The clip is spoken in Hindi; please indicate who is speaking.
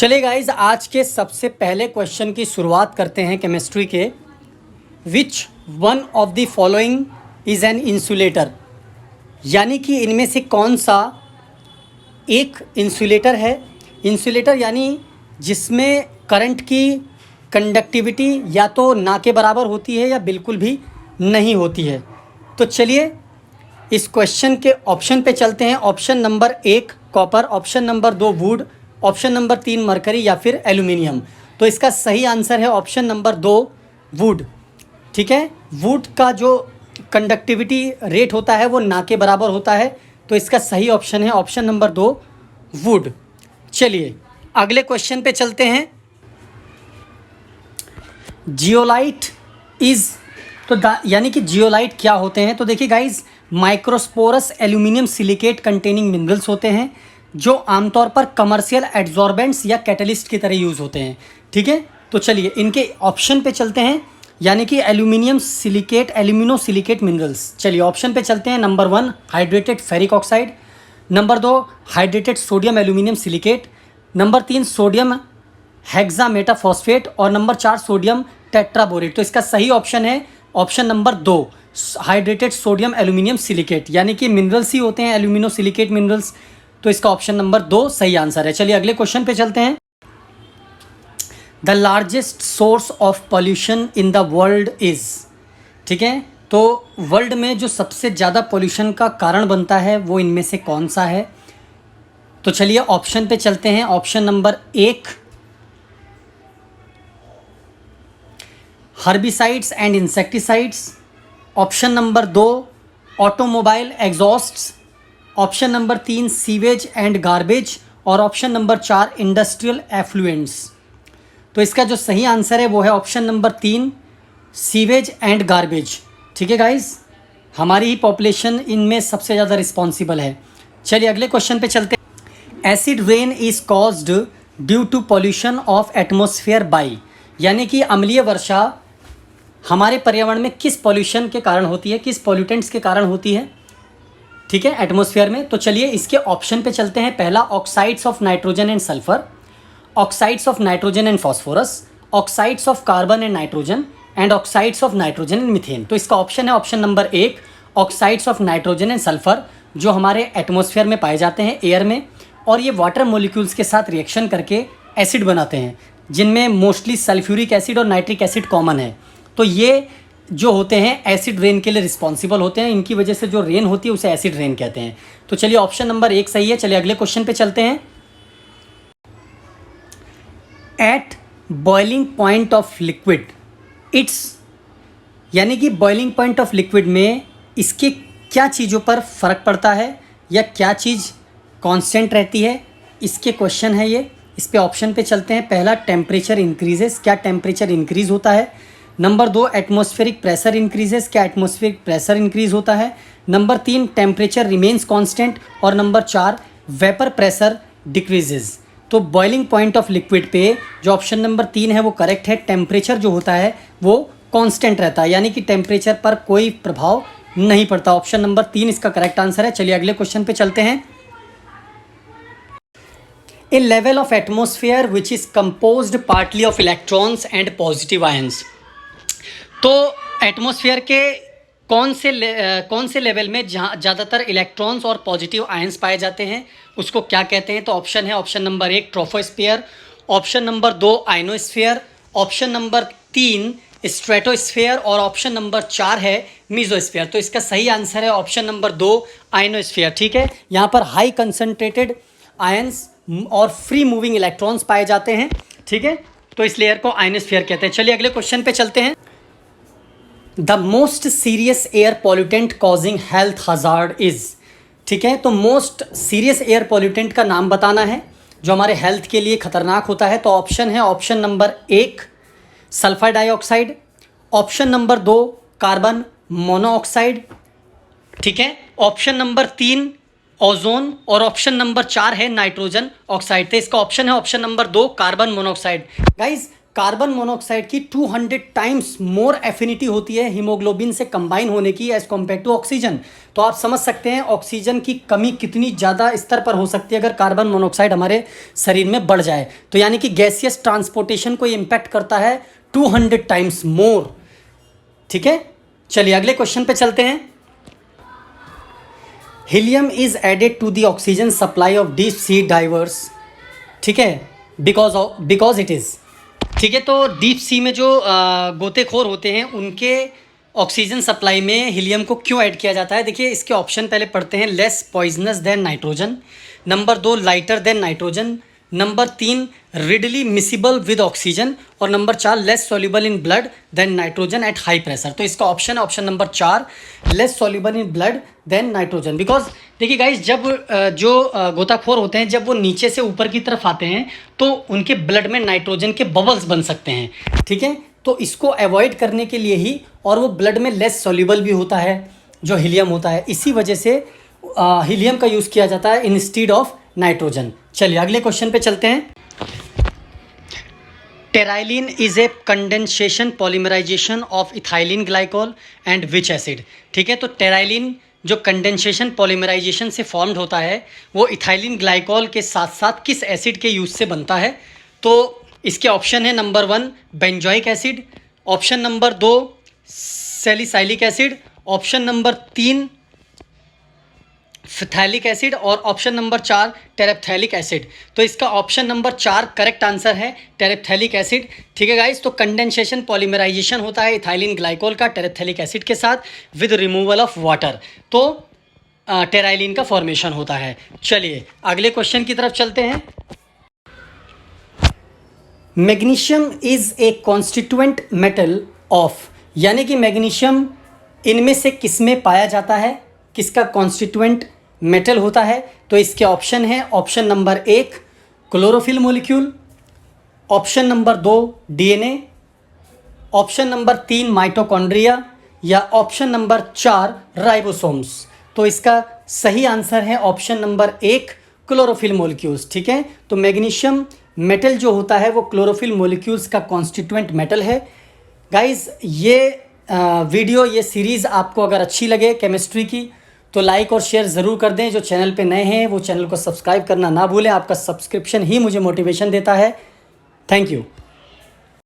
Speaker 1: चलिए गाइज, आज के सबसे पहले क्वेश्चन की शुरुआत करते हैं केमिस्ट्री के। Which one of the following is an insulator, यानी कि इनमें से कौन सा एक इंसुलेटर है। इंसुलेटर यानी जिसमें करंट की कंडक्टिविटी या तो ना के बराबर होती है या बिल्कुल भी नहीं होती है। तो चलिए इस क्वेश्चन के ऑप्शन पे चलते हैं। Option number 1 copper, option number 2 would, option number 3 mercury या फिर एल्यूमिनियम। तो इसका सही आंसर है ऑप्शन नंबर 2 वुड। ठीक है, वुड का जो कंडक्टिविटी रेट होता है वो ना के बराबर होता है। तो इसका सही ऑप्शन है ऑप्शन नंबर 2 वुड। चलिए अगले क्वेश्चन पे चलते हैं। जियोलाइट इज़, तो यानी कि जियोलाइट क्या होते हैं। तो देखिए guys, microsporous aluminium silicate containing minerals होते हैं जो आमतौर पर कमर्शियल एड्जॉर्बेंट्स या कैटलिस्ट की तरह यूज़ होते हैं। ठीक है, तो चलिए इनके ऑप्शन पे चलते हैं, यानी कि aluminium silicate, aluminosilicate minerals. चलिए ऑप्शन पे चलते हैं। Number 1 hydrated ferric oxide, number 2 hydrated sodium aluminium silicate, number 3 sodium hexametaphosphate और नंबर 4 सोडियम टेट्राबोरेट। तो इसका सही ऑप्शन है option number 2 hydrated sodium aluminium silicate, यानी कि मिनरल्स ही होते हैं एल्यूमिनो सिलिकेट मिनरल्स। तो इसका ऑप्शन नंबर 2 सही आंसर है। चलिए अगले क्वेश्चन पे चलते हैं। The largest source of pollution in the world is, ठीक है, तो वर्ल्ड में जो सबसे ज़्यादा पॉल्यूशन का कारण बनता है वो इनमें से कौन सा है। तो चलिए ऑप्शन पे चलते हैं। Option number 1 herbicides and insecticides, option number 2 automobile exhausts, option number 3 sewage and garbage और ऑप्शन नंबर 4 इंडस्ट्रियल एफ्लुएंट्स। तो इसका जो सही आंसर है वो है option number 3 sewage and garbage. ठीक है गाइज, हमारी ही पॉपुलेशन इनमें सबसे ज़्यादा रिस्पॉन्सिबल है। चलिए अगले क्वेश्चन पे चलते हैं। Acid rain is caused due to pollution of atmosphere by, यानी कि अम्लीय वर्षा हमारे पर्यावरण में किस पॉल्यूशन के कारण होती है, किस पॉल्यूटेंट्स के कारण होती है। ठीक है, एटमॉस्फेयर में। तो चलिए इसके ऑप्शन पे चलते हैं। पहला oxides of nitrogen and sulphur, oxides of nitrogen and phosphorus, oxides of carbon and nitrogen and oxides of nitrogen and methane. तो इसका ऑप्शन है option number 1 oxides of nitrogen and sulphur, जो हमारे एटमॉस्फेयर में पाए जाते हैं एयर में, और ये वाटर मॉलिक्यूल्स के साथ रिएक्शन करके एसिड बनाते हैं, जिनमें मोस्टली सल्फ्यूरिक एसिड और नाइट्रिक एसिड कॉमन है। तो ये जो होते हैं एसिड रेन के लिए रिस्पॉन्सिबल होते हैं। इनकी वजह से जो रेन होती है उसे एसिड रेन कहते हैं। तो चलिए ऑप्शन नंबर 1 सही है। चलिए अगले क्वेश्चन पे चलते हैं। At boiling point of liquid its, यानी कि बॉइलिंग पॉइंट ऑफ लिक्विड में इसके क्या चीज़ों पर फ़र्क पड़ता है या क्या चीज़ कांस्टेंट रहती है, इसके क्वेश्चन है ये। इस पे ऑप्शन पे चलते हैं। पहला टेम्परेचर इंक्रीजेस, क्या टेम्परेचर इंक्रीज होता है। नंबर 2 एटमॉस्फेरिक प्रेशर इंक्रीजेस, क्या एटमॉस्फेरिक प्रेशर इंक्रीज होता है। नंबर 3 टेम्परेचर रिमेन्स कांस्टेंट और नंबर 4 वेपर प्रेशर डिक्रीजेज। तो बॉइलिंग पॉइंट ऑफ लिक्विड पे जो ऑप्शन नंबर 3 है वो करेक्ट है। टेम्परेचर जो होता है वो कांस्टेंट रहता है, यानी कि टेम्परेचर पर कोई प्रभाव नहीं पड़ता। ऑप्शन नंबर 3 इसका करेक्ट आंसर है। चलिए अगले क्वेश्चन पे चलते हैं। A level of atmosphere which is composed partly of electrons and positive ions. तो एटमॉस्फेयर के कौन से लेवल में जहाँ ज़्यादातर इलेक्ट्रॉन्स और पॉजिटिव आयंस पाए जाते हैं उसको क्या कहते हैं। तो ऑप्शन है option number 1 troposphere, option number 2 ionosphere, option number 3 stratosphere और ऑप्शन नंबर 4 है मीजोस्फीयर। तो इसका सही आंसर है ऑप्शन नंबर 2 आइनोस्फीयर। ठीक है, यहाँ पर हाई कंसनट्रेटेड आयंस और फ्री मूविंग इलेक्ट्रॉन्स पाए जाते हैं। ठीक है, तो इस लेयर को आइनोस्फीयर कहते हैं। चलिए अगले क्वेश्चन पे चलते हैं। The most serious air pollutant causing health hazard is, ठीक है, तो मोस्ट सीरियस एयर पॉल्यूटेंट का नाम बताना है जो हमारे हेल्थ के लिए खतरनाक होता है। तो ऑप्शन है option number 1 sulphur dioxide, option number 2 carbon monoxide, ठीक है, ऑप्शन नंबर 3 ओजोन और ऑप्शन नंबर 4 है नाइट्रोजन ऑक्साइड। तो इसका ऑप्शन है option number 2 carbon monoxide. Guys carbon monoxide की 200 टाइम्स मोर एफिनिटी होती है हीमोग्लोबिन से कंबाइन होने की एज कम्पेयर टू ऑक्सीजन। तो आप समझ सकते हैं ऑक्सीजन की कमी कितनी ज़्यादा स्तर पर हो सकती है अगर कार्बन मोनोऑक्साइड हमारे शरीर में बढ़ जाए। तो यानी कि गैसियस ट्रांसपोर्टेशन को इम्पैक्ट करता है 200 टाइम्स मोर। ठीक है, चलिए अगले क्वेश्चन पे चलते हैं। Helium is added to the oxygen supply of deep sea divers. ठीक है, बिकॉज इट इज़। ठीक है, तो डीप सी में जो गोतेखोर होते हैं उनके ऑक्सीजन सप्लाई में हीलियम को क्यों ऐड किया जाता है। देखिए इसके ऑप्शन पहले पढ़ते हैं। Less poisonous than nitrogen, number 2 lighter than nitrogen, number 3 readily miscible with oxygen, और number 4 less soluble in blood than nitrogen at high pressure. तो इसका ऑप्शन है option number 4 less soluble in blood than nitrogen. Because देखिए गाइस, जब जो गोताखोर होते हैं जब वो नीचे से ऊपर की तरफ आते हैं तो उनके ब्लड में नाइट्रोजन के बबल्स बन सकते हैं। ठीक है, तो इसको अवॉइड करने के लिए ही, और वो ब्लड में लेस सॉल्युबल भी होता है जो हीलियम होता है, इसी वजह से हीलियम का यूज़ किया जाता है इंस्टीड ऑफ नाइट्रोजन। चलिए अगले क्वेश्चन पे चलते हैं। Terylene is a condensation polymerization of ethylene glycol and which acid. ठीक है, तो टेराइलिन जो कंडेंसेशन पॉलीमराइजेशन से फॉर्म्ड होता है वो इथाइलिन ग्लाइकोल के साथ साथ किस एसिड के यूज से बनता है। तो इसके ऑप्शन है number 1 benzoic acid, option number 2 salicylic acid, option number 3 phthalic acid, और ऑप्शन नंबर 4 टेरेप्थैलिक एसिड। तो इसका ऑप्शन नंबर 4 करेक्ट आंसर है टेरेप्थैलिक एसिड। ठीक है गाइस, तो कंडेंसेशन पॉलीमराइजेशन होता है इथाइलिन ग्लाइकोल का टेरेप्थैलिक एसिड के साथ विद रिमूवल ऑफ वाटर, तो टेराइलिन का फॉर्मेशन होता है। चलिए अगले क्वेश्चन की तरफ चलते हैं। Magnesium is a constituent metal of, यानी कि मैग्नीशियम इनमें से किस में पाया जाता है, किसका कॉन्स्टिट्यूएंट मेटल होता है। तो इसके ऑप्शन है option number 1 chlorophyll molecule, option number 2 DNA, option number 3 mitochondria, या ऑप्शन नंबर 4 राइबोसोम्स। तो इसका सही आंसर है ऑप्शन नंबर 1 क्लोरोफिल मॉलिक्यूल्स। ठीक है, तो मैग्नीशियम मेटल जो होता है वो क्लोरोफिल मॉलिक्यूल्स का कॉन्स्टिट्यूएंट मेटल है। गाइस ये वीडियो, ये सीरीज़ आपको अगर अच्छी लगे केमिस्ट्री की तो लाइक और शेयर ज़रूर कर दें। जो चैनल पे नए हैं वो चैनल को सब्सक्राइब करना ना भूलें, आपका सब्सक्रिप्शन ही मुझे मोटिवेशन देता है। Thank you.